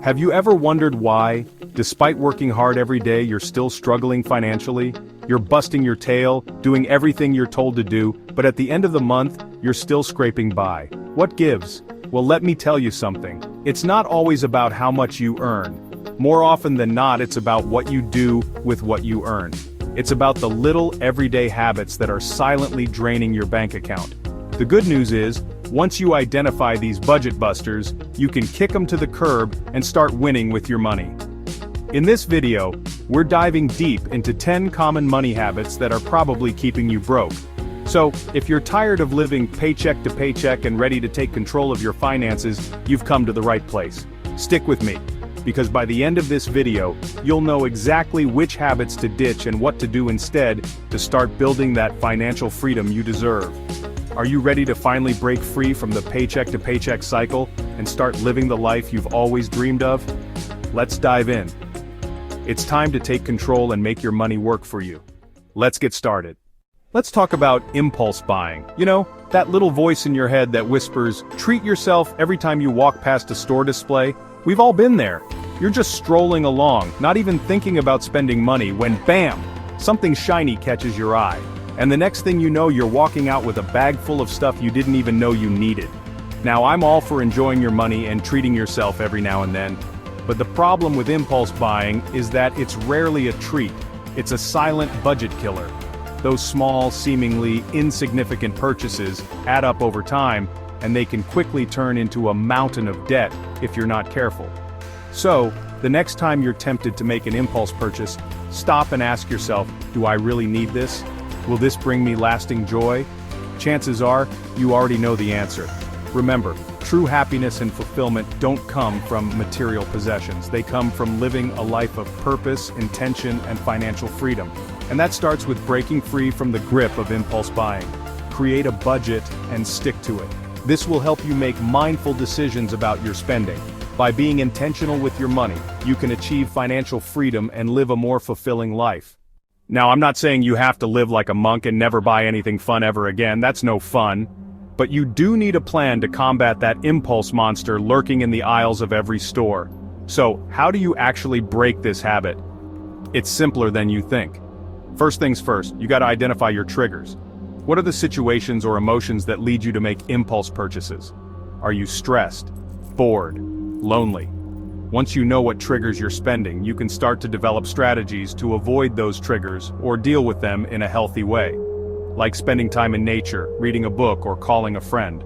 Have you ever wondered why, despite working hard every day, you're still struggling financially? You're busting your tail, doing everything you're told to do, but at the end of the month, you're still scraping by. What gives? Well, let me tell you something. It's not always about how much you earn. More often than not, it's about what you do with what you earn. It's about the little everyday habits that are silently draining your bank account. The good news is, once you identify these budget busters, you can kick them to the curb and start winning with your money. In this video, we're diving deep into 10 common money habits that are probably keeping you broke. So, if you're tired of living paycheck to paycheck and ready to take control of your finances, you've come to the right place. Stick with me, because by the end of this video, you'll know exactly which habits to ditch and what to do instead to start building that financial freedom you deserve. Are you ready to finally break free from the paycheck to paycheck cycle and start living the life you've always dreamed of? Let's dive in. It's time to take control and make your money work for you. Let's get started. Let's talk about impulse buying. You know, that little voice in your head that whispers, "Treat yourself," every time you walk past a store display. We've all been there. You're just strolling along, not even thinking about spending money, when bam! Something shiny catches your eye. And the next thing you know, you're walking out with a bag full of stuff you didn't even know you needed. Now, I'm all for enjoying your money and treating yourself every now and then. But the problem with impulse buying is that it's rarely a treat. It's a silent budget killer. Those small, seemingly insignificant purchases add up over time, and they can quickly turn into a mountain of debt if you're not careful. So, the next time you're tempted to make an impulse purchase, stop and ask yourself, do I really need this? Will this bring me lasting joy? Chances are, you already know the answer. Remember, true happiness and fulfillment don't come from material possessions. They come from living a life of purpose, intention, and financial freedom. And that starts with breaking free from the grip of impulse buying. Create a budget and stick to it. This will help you make mindful decisions about your spending. By being intentional with your money, you can achieve financial freedom and live a more fulfilling life. Now, I'm not saying you have to live like a monk and never buy anything fun ever again. That's no fun. But you do need a plan to combat that impulse monster lurking in the aisles of every store. So, how do you actually break this habit? It's simpler than you think. First things first, you gotta identify your triggers. What are the situations or emotions that lead you to make impulse purchases? Are you stressed, bored, lonely? Once you know what triggers your spending, you can start to develop strategies to avoid those triggers or deal with them in a healthy way. Like spending time in nature, reading a book, or calling a friend.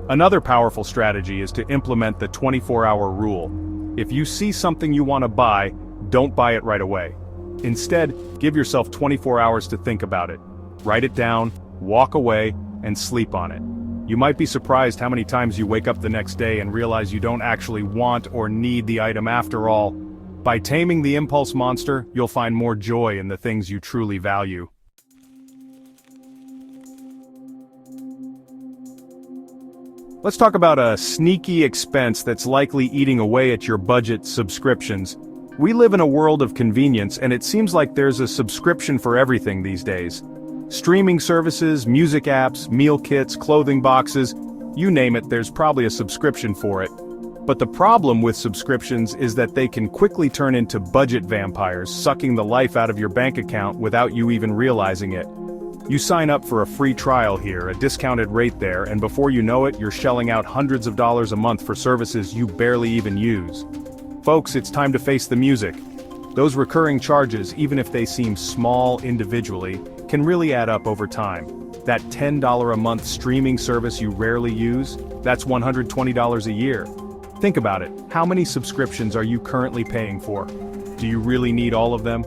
Another powerful strategy is to implement the 24-hour rule. If you see something you want to buy, don't buy it right away. Instead, give yourself 24 hours to think about it. Write it down, walk away, and sleep on it. You might be surprised how many times you wake up the next day and realize you don't actually want or need the item after all. By taming the impulse monster, you'll find more joy in the things you truly value. Let's talk about a sneaky expense that's likely eating away at your budget: subscriptions. We live in a world of convenience, and it seems like there's a subscription for everything these days. Streaming services, music apps, meal kits, clothing boxes, you name it, there's probably a subscription for it. But the problem with subscriptions is that they can quickly turn into budget vampires, sucking the life out of your bank account without you even realizing it. You sign up for a free trial here, a discounted rate there, and before you know it, you're shelling out hundreds of dollars a month for services you barely even use. Folks, it's time to face the music. Those recurring charges, even if they seem small individually, can really add up over time. That $10 a month streaming service you rarely use, that's $120 a year. Think about it, how many subscriptions are you currently paying for? Do you really need all of them?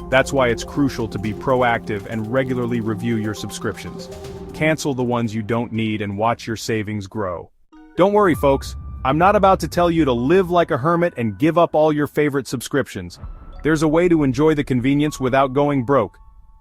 That's why it's crucial to be proactive and regularly review your subscriptions. Cancel the ones you don't need and watch your savings grow. Don't worry, folks, I'm not about to tell you to live like a hermit and give up all your favorite subscriptions. There's a way to enjoy the convenience without going broke.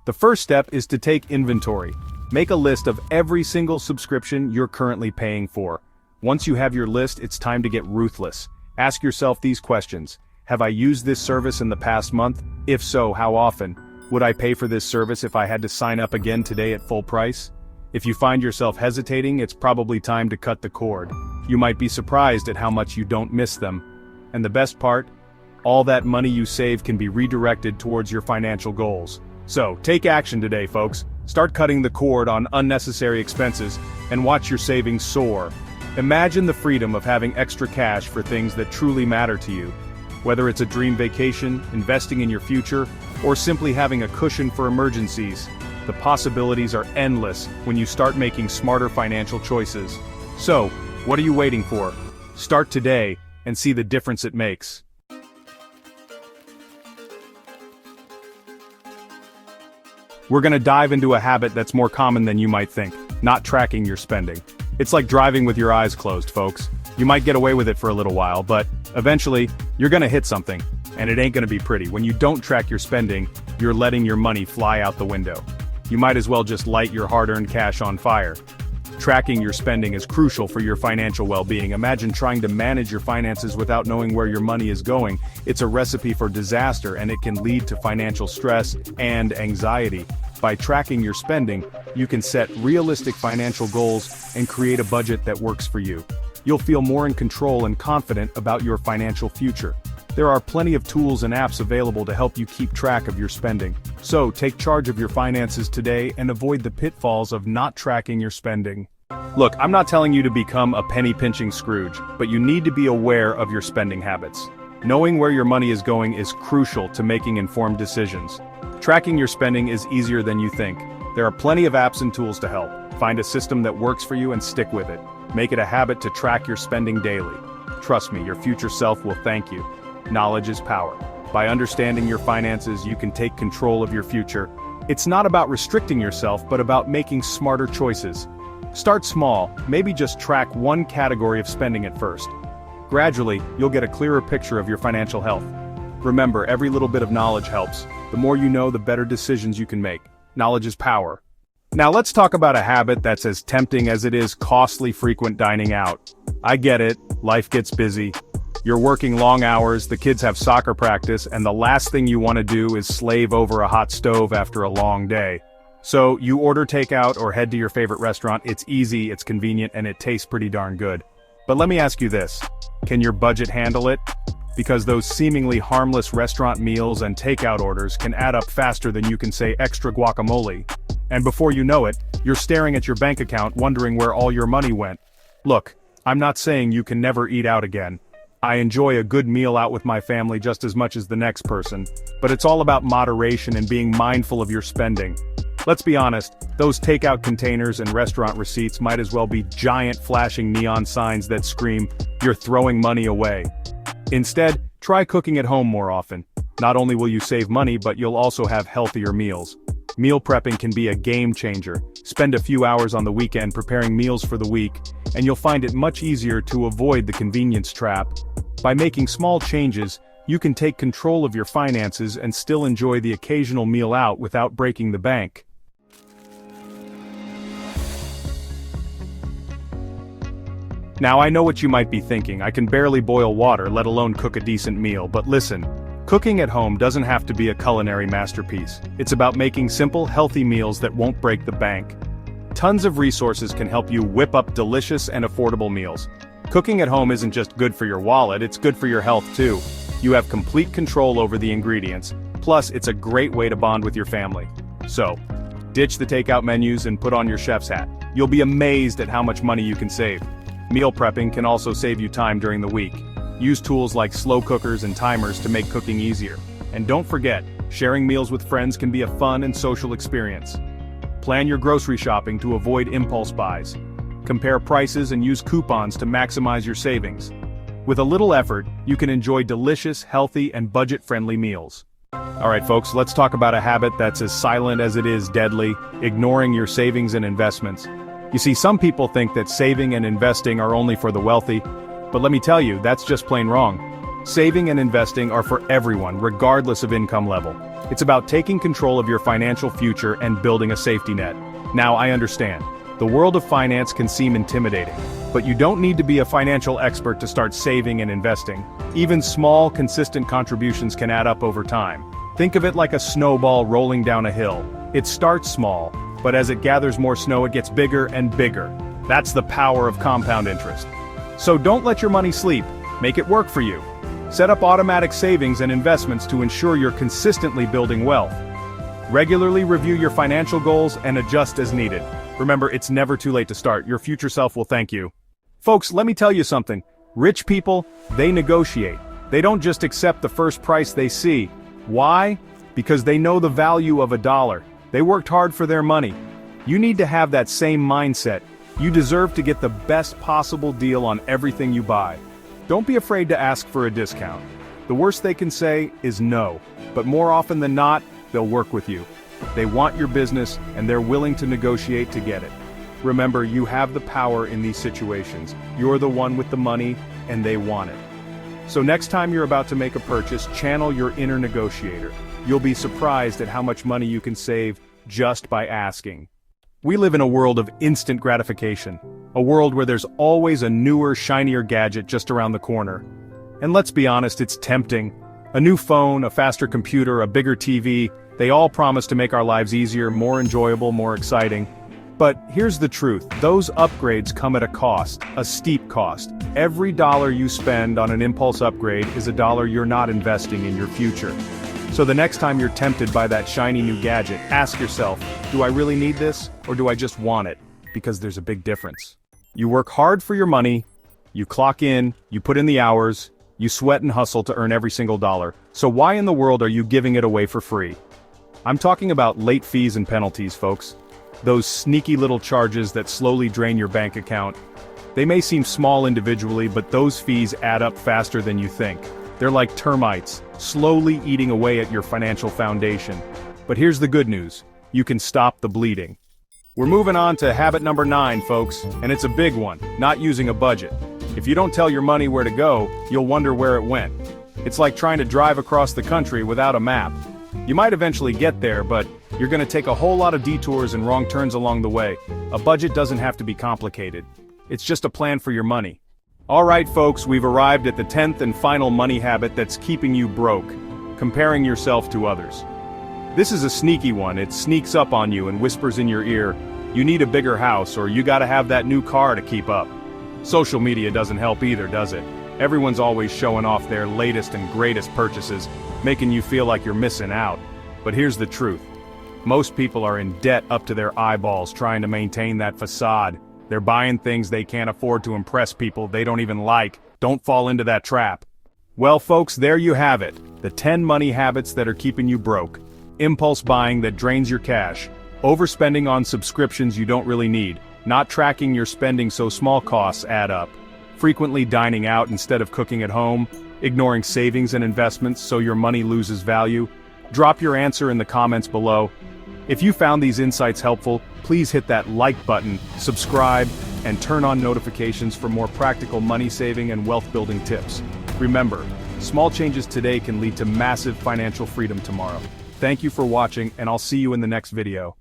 The first step is to take inventory. Make a list of every single subscription you're currently paying for. Once you have your list, it's time to get ruthless. Ask yourself these questions. Have I used this service in the past month? If so, how often? Would I pay for this service if I had to sign up again today at full price? If you find yourself hesitating, it's probably time to cut the cord. You might be surprised at how much you don't miss them. And the best part? All that money you save can be redirected towards your financial goals. So, take action today, folks. Start cutting the cord on unnecessary expenses and watch your savings soar. Imagine the freedom of having extra cash for things that truly matter to you. Whether it's a dream vacation, investing in your future, or simply having a cushion for emergencies, the possibilities are endless when you start making smarter financial choices. So, what are you waiting for? Start today and see the difference it makes. We're gonna dive into a habit that's more common than you might think, not tracking your spending. It's like driving with your eyes closed, folks. You might get away with it for a little while, but eventually, you're gonna hit something, and it ain't gonna be pretty. When you don't track your spending, you're letting your money fly out the window. You might as well just light your hard-earned cash on fire. Tracking your spending is crucial for your financial well-being. Imagine trying to manage your finances without knowing where your money is going. It's a recipe for disaster, and it can lead to financial stress and anxiety. By tracking your spending, you can set realistic financial goals and create a budget that works for you. You'll feel more in control and confident about your financial future. There are plenty of tools and apps available to help you keep track of your spending. So, take charge of your finances today and avoid the pitfalls of not tracking your spending. Look, I'm not telling you to become a penny-pinching Scrooge, but you need to be aware of your spending habits. Knowing where your money is going is crucial to making informed decisions. Tracking your spending is easier than you think. There are plenty of apps and tools to help. Find a system that works for you and stick with it. Make it a habit to track your spending daily. Trust me, your future self will thank you. Knowledge is power. By understanding your finances, you can take control of your future. It's not about restricting yourself, but about making smarter choices. Start small, maybe just track one category of spending at first. Gradually, you'll get a clearer picture of your financial health. Remember, every little bit of knowledge helps. The more you know, the better decisions you can make. Knowledge is power. Now let's talk about a habit that's as tempting as it is costly: frequent dining out. I get it, life gets busy. You're working long hours, the kids have soccer practice, and the last thing you want to do is slave over a hot stove after a long day. So, you order takeout or head to your favorite restaurant. It's easy, it's convenient, and it tastes pretty darn good. But let me ask you this, can your budget handle it? Because those seemingly harmless restaurant meals and takeout orders can add up faster than you can say extra guacamole. And before you know it, you're staring at your bank account wondering where all your money went. Look, I'm not saying you can never eat out again. I enjoy a good meal out with my family just as much as the next person, but it's all about moderation and being mindful of your spending. Let's be honest, those takeout containers and restaurant receipts might as well be giant flashing neon signs that scream, "You're throwing money away." Instead, try cooking at home more often. Not only will you save money, but you'll also have healthier meals. Meal prepping can be a game changer. Spend a few hours on the weekend preparing meals for the week, and you'll find it much easier to avoid the convenience trap. By making small changes, you can take control of your finances and still enjoy the occasional meal out without breaking the bank. Now I know what you might be thinking, I can barely boil water, let alone cook a decent meal, but listen. Cooking at home doesn't have to be a culinary masterpiece. It's about making simple, healthy meals that won't break the bank. Tons of resources can help you whip up delicious and affordable meals. Cooking at home isn't just good for your wallet, it's good for your health too. You have complete control over the ingredients, plus it's a great way to bond with your family. So, ditch the takeout menus and put on your chef's hat. You'll be amazed at how much money you can save. Meal prepping can also save you time during the week. Use tools like slow cookers and timers to make cooking easier. And don't forget, sharing meals with friends can be a fun and social experience. Plan your grocery shopping to avoid impulse buys. Compare prices and use coupons to maximize your savings. With a little effort, you can enjoy delicious, healthy, and budget-friendly meals. Alright folks, let's talk about a habit that's as silent as it is deadly: ignoring your savings and investments. You see, some people think that saving and investing are only for the wealthy, but let me tell you, that's just plain wrong. Saving and investing are for everyone, regardless of income level. It's about taking control of your financial future and building a safety net. Now, I understand. The world of finance can seem intimidating, but you don't need to be a financial expert to start saving and investing. Even small, consistent contributions can add up over time. Think of it like a snowball rolling down a hill. It starts small, but as it gathers more snow, it gets bigger and bigger. That's the power of compound interest. So don't let your money sleep. Make it work for you. Set up automatic savings and investments to ensure you're consistently building wealth. Regularly review your financial goals and adjust as needed. Remember, it's never too late to start. Your future self will thank you. Folks, let me tell you something. Rich people, they negotiate. They don't just accept the first price they see. Why? Because they know the value of a dollar. They worked hard for their money. You need to have that same mindset. You deserve to get the best possible deal on everything you buy. Don't be afraid to ask for a discount. The worst they can say is no, but more often than not, they'll work with you. They want your business, and they're willing to negotiate to get it. Remember, you have the power in these situations. You're the one with the money, and they want it. So next time you're about to make a purchase, channel your inner negotiator. You'll be surprised at how much money you can save just by asking. We live in a world of instant gratification, a world where there's always a newer, shinier gadget just around the corner. And let's be honest, it's tempting. A new phone, a faster computer, a bigger TV, they all promise to make our lives easier, more enjoyable, more exciting. But here's the truth, those upgrades come at a cost, a steep cost. Every dollar you spend on an impulse upgrade is a dollar you're not investing in your future. So the next time you're tempted by that shiny new gadget, ask yourself, do I really need this, or do I just want it? Because there's a big difference. You work hard for your money, you clock in, you put in the hours, you sweat and hustle to earn every single dollar. So why in the world are you giving it away for free? I'm talking about late fees and penalties, folks. Those sneaky little charges that slowly drain your bank account. They may seem small individually, but those fees add up faster than you think. They're like termites, slowly eating away at your financial foundation. But here's the good news. You can stop the bleeding. We're moving on to habit number 9, folks, and it's a big one, not using a budget. If you don't tell your money where to go, you'll wonder where it went. It's like trying to drive across the country without a map. You might eventually get there, but you're going to take a whole lot of detours and wrong turns along the way. A budget doesn't have to be complicated. It's just a plan for your money. Alright folks, we've arrived at the 10th and final money habit that's keeping you broke. Comparing yourself to others. This is a sneaky one. It sneaks up on you and whispers in your ear, you need a bigger house or you gotta have that new car to keep up. Social media doesn't help either, does it? Everyone's always showing off their latest and greatest purchases, making you feel like you're missing out. But here's the truth. Most people are in debt up to their eyeballs trying to maintain that facade. They're buying things they can't afford to impress people they don't even like. Don't fall into that trap. Well folks, there you have it. The 10 money habits that are keeping you broke. Impulse buying that drains your cash. Overspending on subscriptions you don't really need. Not tracking your spending so small costs add up. Frequently dining out instead of cooking at home. Ignoring savings and investments so your money loses value. Drop your answer in the comments below. If you found these insights helpful, please hit that like button, subscribe, and turn on notifications for more practical money saving and wealth building tips. Remember, small changes today can lead to massive financial freedom tomorrow. Thank you for watching, and I'll see you in the next video.